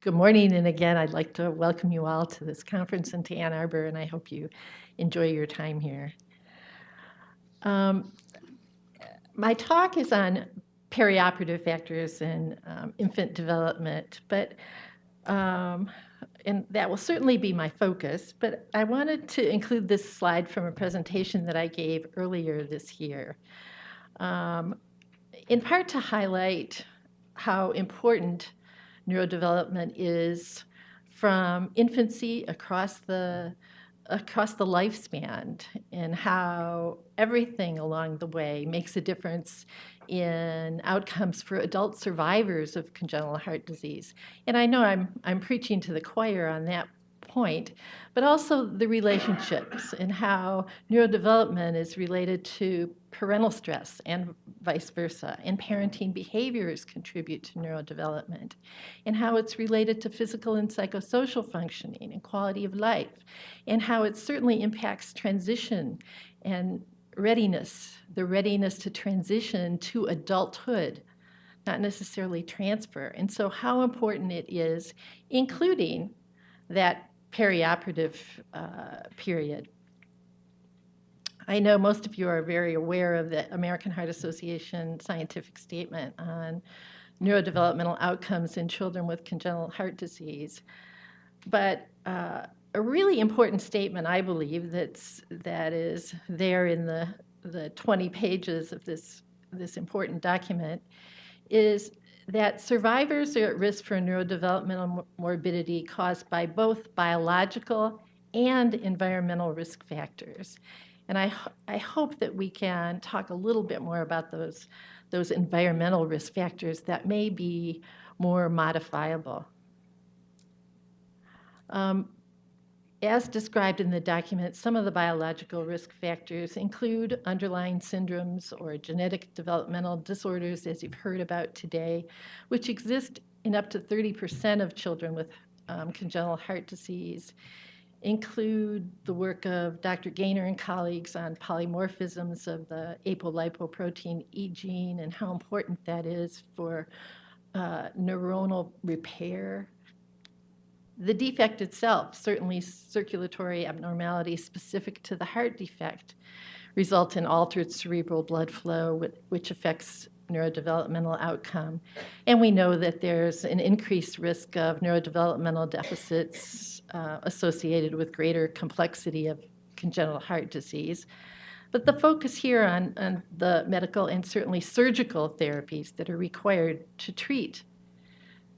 Good morning, and again, I'd like to welcome you all to this conference in Ann Arbor, and I hope you enjoy your time here. My talk is on perioperative factors in infant development, and that will certainly be my focus, but I wanted to include this slide from a presentation that I gave earlier this year, in part to highlight how important neurodevelopment is from infancy across the lifespan, and how everything along the way makes a difference in outcomes for adult survivors of congenital heart disease. And I know I'm preaching to the choir on that point, but also the relationships and how neurodevelopment is related to parental stress and vice versa, and parenting behaviors contribute to neurodevelopment, and how it's related to physical and psychosocial functioning and quality of life, and how it certainly impacts transition and readiness, the readiness to transition to adulthood, not necessarily transfer. And so how important it is, including that perioperative period. I know most of you are very aware of the American Heart Association scientific statement on neurodevelopmental outcomes in children with congenital heart disease. But a really important statement, I believe, that is there in the 20 pages of this important document, is that survivors are at risk for neurodevelopmental morbidity caused by both biological and environmental risk factors. And I hope that we can talk a little bit more about those environmental risk factors that may be more modifiable. As described in the document, some of the biological risk factors include underlying syndromes or genetic developmental disorders, as you've heard about today, which exist in up to 30% of children with congenital heart disease, include the work of Dr. Gaynor and colleagues on polymorphisms of the apolipoprotein E gene and how important that is for neuronal repair. The defect itself, certainly circulatory abnormalities specific to the heart defect, result in altered cerebral blood flow, which affects neurodevelopmental outcome. And we know that there's an increased risk of neurodevelopmental deficits associated with greater complexity of congenital heart disease. But the focus here on the medical and certainly surgical therapies that are required to treat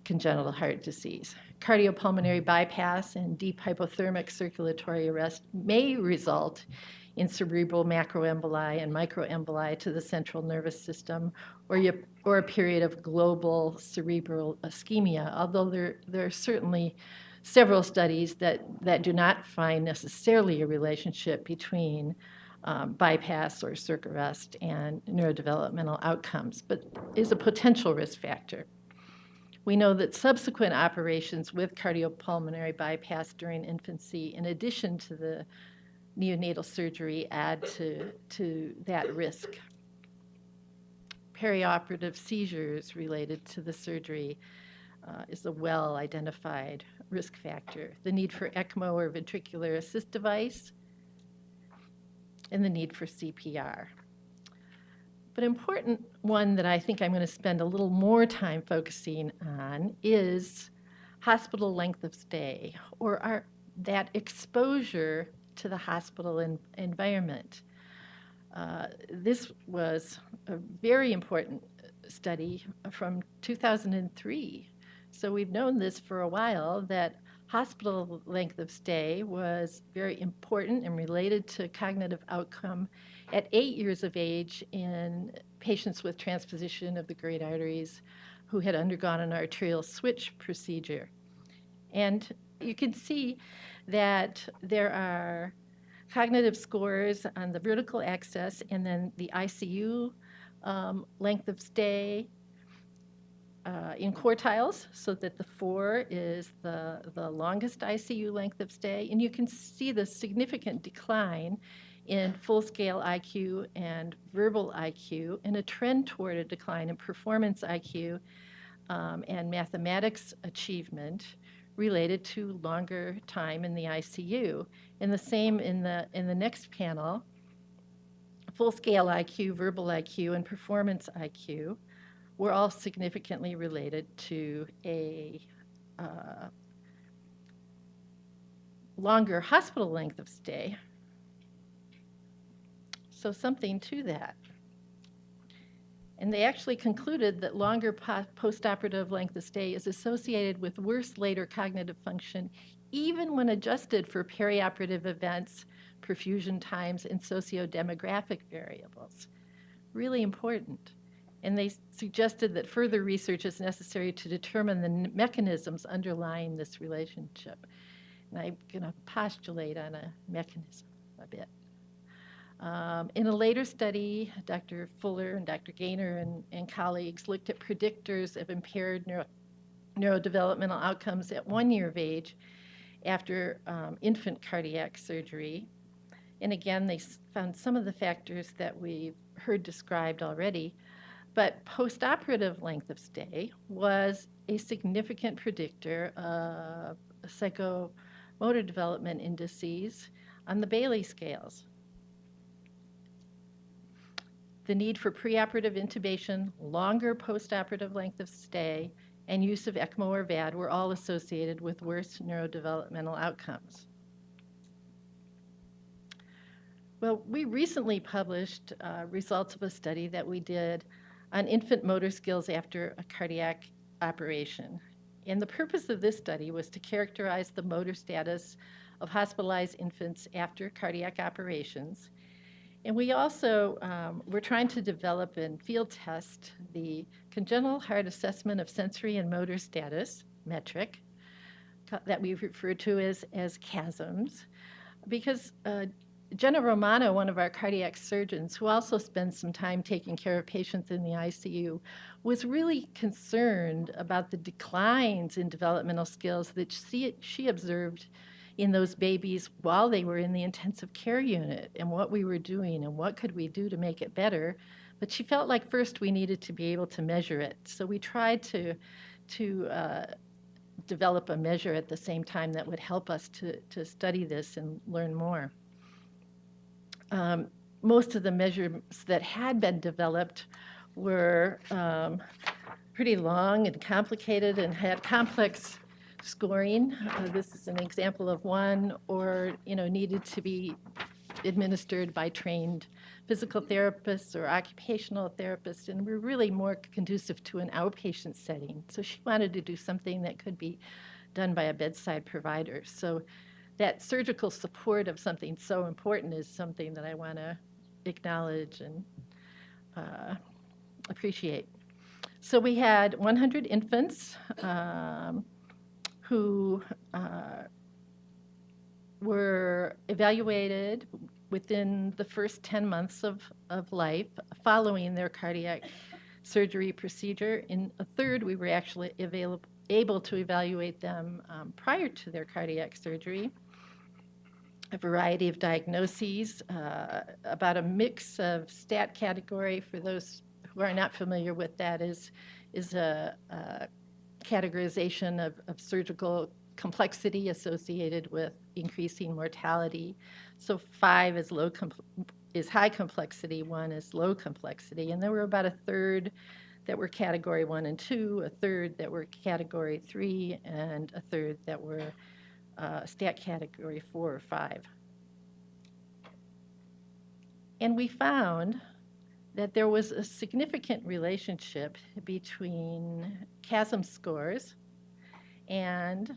congenital heart disease. Cardiopulmonary bypass and deep hypothermic circulatory arrest may result in cerebral macroemboli and microemboli to the central nervous system, or a period of global cerebral ischemia, although there are certainly several studies that do not find necessarily a relationship between bypass or circ arrest and neurodevelopmental outcomes, but is a potential risk factor. We know that subsequent operations with cardiopulmonary bypass during infancy, in addition to the neonatal surgery, add to that risk. Perioperative seizures related to the surgery is a well-identified risk factor. The need for ECMO or ventricular assist device, and the need for CPR. But an important one that I think I'm going to spend a little more time focusing on is hospital length of stay, or that exposure to the hospital environment. This was a very important study from 2003. So we've known this for a while, that hospital length of stay was very important and related to cognitive outcome at 8 years of age in patients with transposition of the great arteries who had undergone an arterial switch procedure. And you can see that there are cognitive scores on the vertical axis, and then the ICU length of stay in quartiles, so that the 4 is the longest ICU length of stay. And you can see the significant decline in full-scale IQ and verbal IQ, and a trend toward a decline in performance IQ and mathematics achievement related to longer time in the ICU. And the same in the next panel, full-scale IQ, verbal IQ, and performance IQ were all significantly related to a longer hospital length of stay. So something to that. And they actually concluded that longer postoperative length of stay is associated with worse later cognitive function, even when adjusted for perioperative events, perfusion times, and socio-demographic variables. Really important. And they suggested that further research is necessary to determine the mechanisms underlying this relationship. And I'm going to postulate on a mechanism a bit. In a later study, Dr. Fuller and Dr. Gaynor and colleagues looked at predictors of impaired neurodevelopmental outcomes at 1 year of age after infant cardiac surgery. And again, they found some of the factors that we've heard described already, but postoperative length of stay was a significant predictor of psychomotor development indices on the Bayley scales. The need for preoperative intubation, longer postoperative length of stay, and use of ECMO or VAD were all associated with worse neurodevelopmental outcomes. Well, we recently published results of a study that we did on infant motor skills after a cardiac operation. And the purpose of this study was to characterize the motor status of hospitalized infants after cardiac operations. And we also were trying to develop and field test the congenital heart assessment of sensory and motor status metric that we refer to as CASMs, because Jenna Romano, one of our cardiac surgeons, who also spends some time taking care of patients in the ICU, was really concerned about the declines in developmental skills that she observed in those babies while they were in the intensive care unit, and what we were doing and what could we do to make it better. But she felt like first we needed to be able to measure it. So we tried to develop a measure at the same time that would help us to study this and learn more. Most of the measurements that had been developed were pretty long and complicated and had complex scoring. This is an example of one, or needed to be administered by trained physical therapists or occupational therapists, and we're really more conducive to an outpatient setting. So she wanted to do something that could be done by a bedside provider. So that surgical support of something so important is something that I want to acknowledge and appreciate. So we had 100 infants who were evaluated within the first 10 months of life following their cardiac surgery procedure. In a third, we were actually able to evaluate them prior to their cardiac surgery. A variety of diagnoses, about a mix of stat category. For those who are not familiar with that, is a categorization of surgical complexity associated with increasing mortality. So 5 is high complexity, 1 is low complexity, and there were about a third that were category 1 and 2, a third that were category 3, and a third that were stat category 4 or 5. And we found that there was a significant relationship between CASM scores and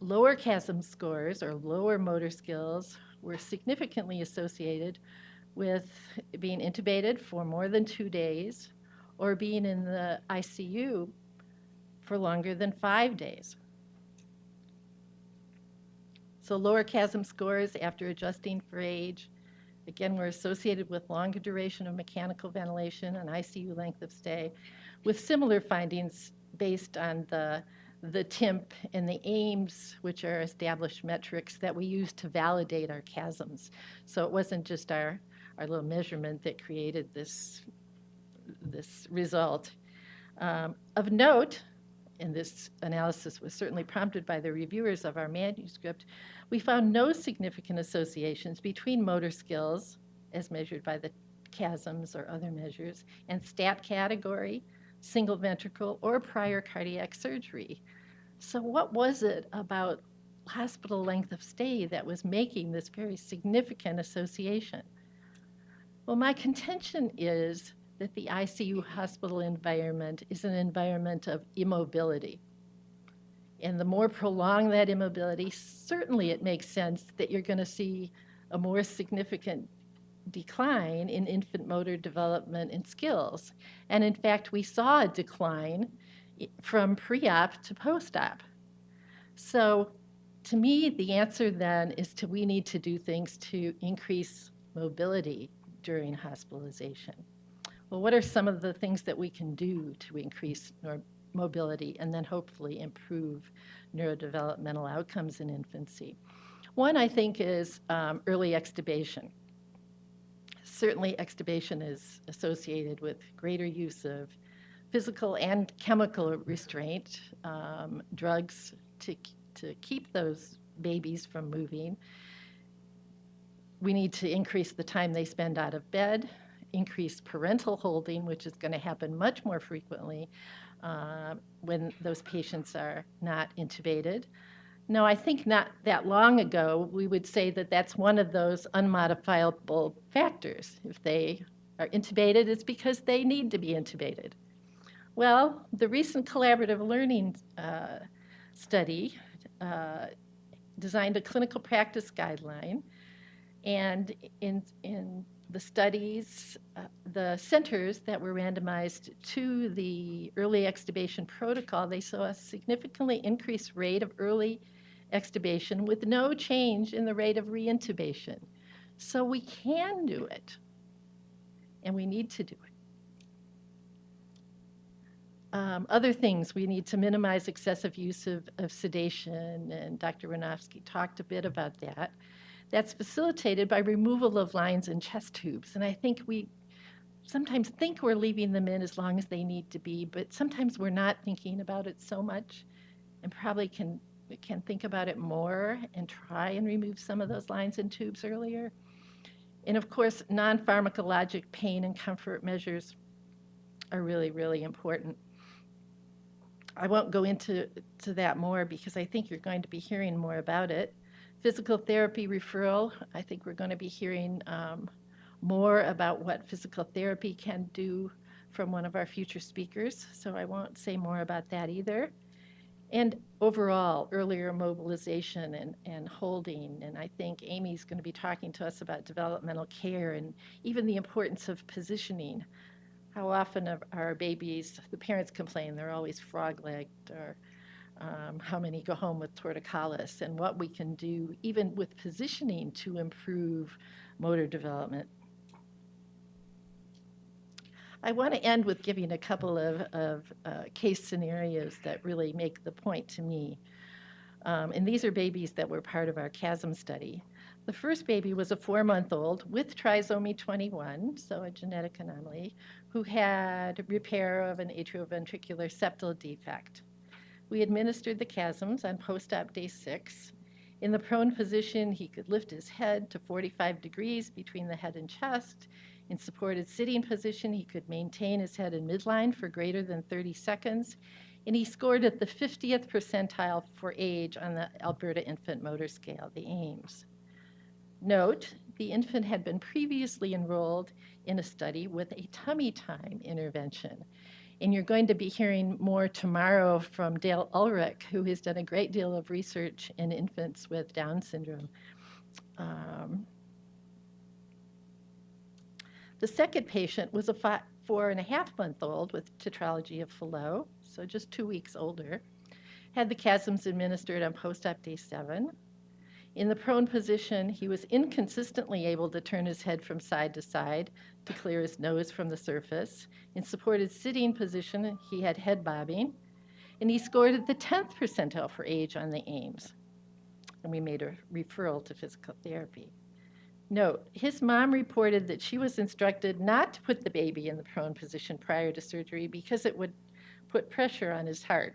lower CASM scores, or lower motor skills, were significantly associated with being intubated for more than 2 days or being in the ICU for longer than 5 days. So lower CASM scores after adjusting for age, again, were associated with longer duration of mechanical ventilation and ICU length of stay, with similar findings based on the TIMP and the AIMS, which are established metrics that we use to validate our CASMs. So it wasn't just our little measurement that created this result. Of note, and this analysis was certainly prompted by the reviewers of our manuscript, we found no significant associations between motor skills, as measured by the CASMs or other measures, and stat category, single ventricle, or prior cardiac surgery. So what was it about hospital length of stay that was making this very significant association? Well, my contention is that the ICU hospital environment is an environment of immobility. And the more prolonged that immobility, certainly it makes sense that you're going to see a more significant decline in infant motor development and skills. And in fact, we saw a decline from pre-op to post-op. So to me, the answer then is we need to do things to increase mobility during hospitalization. Well, what are some of the things that we can do to increase mobility and then hopefully improve neurodevelopmental outcomes in infancy? One, I think, is early extubation. Certainly, extubation is associated with greater use of physical and chemical restraint, drugs to keep those babies from moving. We need to increase the time they spend out of bed, increase parental holding, which is going to happen much more frequently when those patients are not intubated. No, I think not that long ago, we would say that that's one of those unmodifiable factors. If they are intubated, it's because they need to be intubated. Well, the recent collaborative learning study designed a clinical practice guideline. And in the studies, the centers that were randomized to the early extubation protocol, they saw a significantly increased rate of early extubation with no change in the rate of reintubation. So we can do it, and we need to do it. Other things, we need to minimize excessive use of sedation, and Dr. Ranofsky talked a bit about that. That's facilitated by removal of lines and chest tubes. And I think we sometimes think we're leaving them in as long as they need to be, but sometimes we're not thinking about it so much and probably can think about it more and try and remove some of those lines and tubes earlier. And of course, non-pharmacologic pain and comfort measures are really, really important. I won't go into that more because I think you're going to be hearing more about it. Physical therapy referral, I think we're going to be hearing more about what physical therapy can do from one of our future speakers, so I won't say more about that either. And overall, earlier mobilization and holding, and I think Amy's going to be talking to us about developmental care and even the importance of positioning. How often are our babies, the parents complain they're always frog-legged, or how many go home with torticollis, and what we can do even with positioning to improve motor development. I want to end with giving a couple of case scenarios that really make the point to me. And these are babies that were part of our CHASM study. The first baby was a 4-month-old with trisomy 21, so a genetic anomaly, who had repair of an atrioventricular septal defect. We administered the CHASMs on post-op day 6. In the prone position, he could lift his head to 45 degrees between the head and chest. In supported sitting position, he could maintain his head in midline for greater than 30 seconds. And he scored at the 50th percentile for age on the Alberta Infant Motor Scale, the AIMS. Note, the infant had been previously enrolled in a study with a tummy time intervention. And you're going to be hearing more tomorrow from Dale Ulrich, who has done a great deal of research in infants with Down syndrome. The second patient was a 4.5-month-old with tetralogy of Fallot, so just 2 weeks older, had the CHASMs administered on post-op day 7. In the prone position, he was inconsistently able to turn his head from side to side to clear his nose from the surface. In supported sitting position, he had head bobbing, and he scored at the 10th percentile for age on the AIMS. And we made a referral to physical therapy. Note, his mom reported that she was instructed not to put the baby in the prone position prior to surgery because it would put pressure on his heart.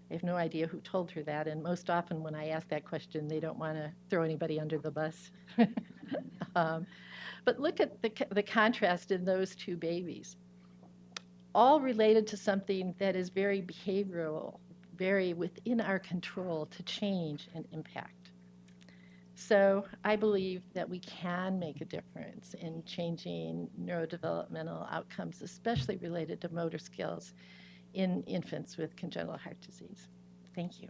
I have no idea who told her that, and most often when I ask that question, they don't want to throw anybody under the bus. um, but look at the contrast in those two babies, all related to something that is very behavioral, very within our control to change and impact. So I believe that we can make a difference in changing neurodevelopmental outcomes, especially related to motor skills in infants with congenital heart disease. Thank you.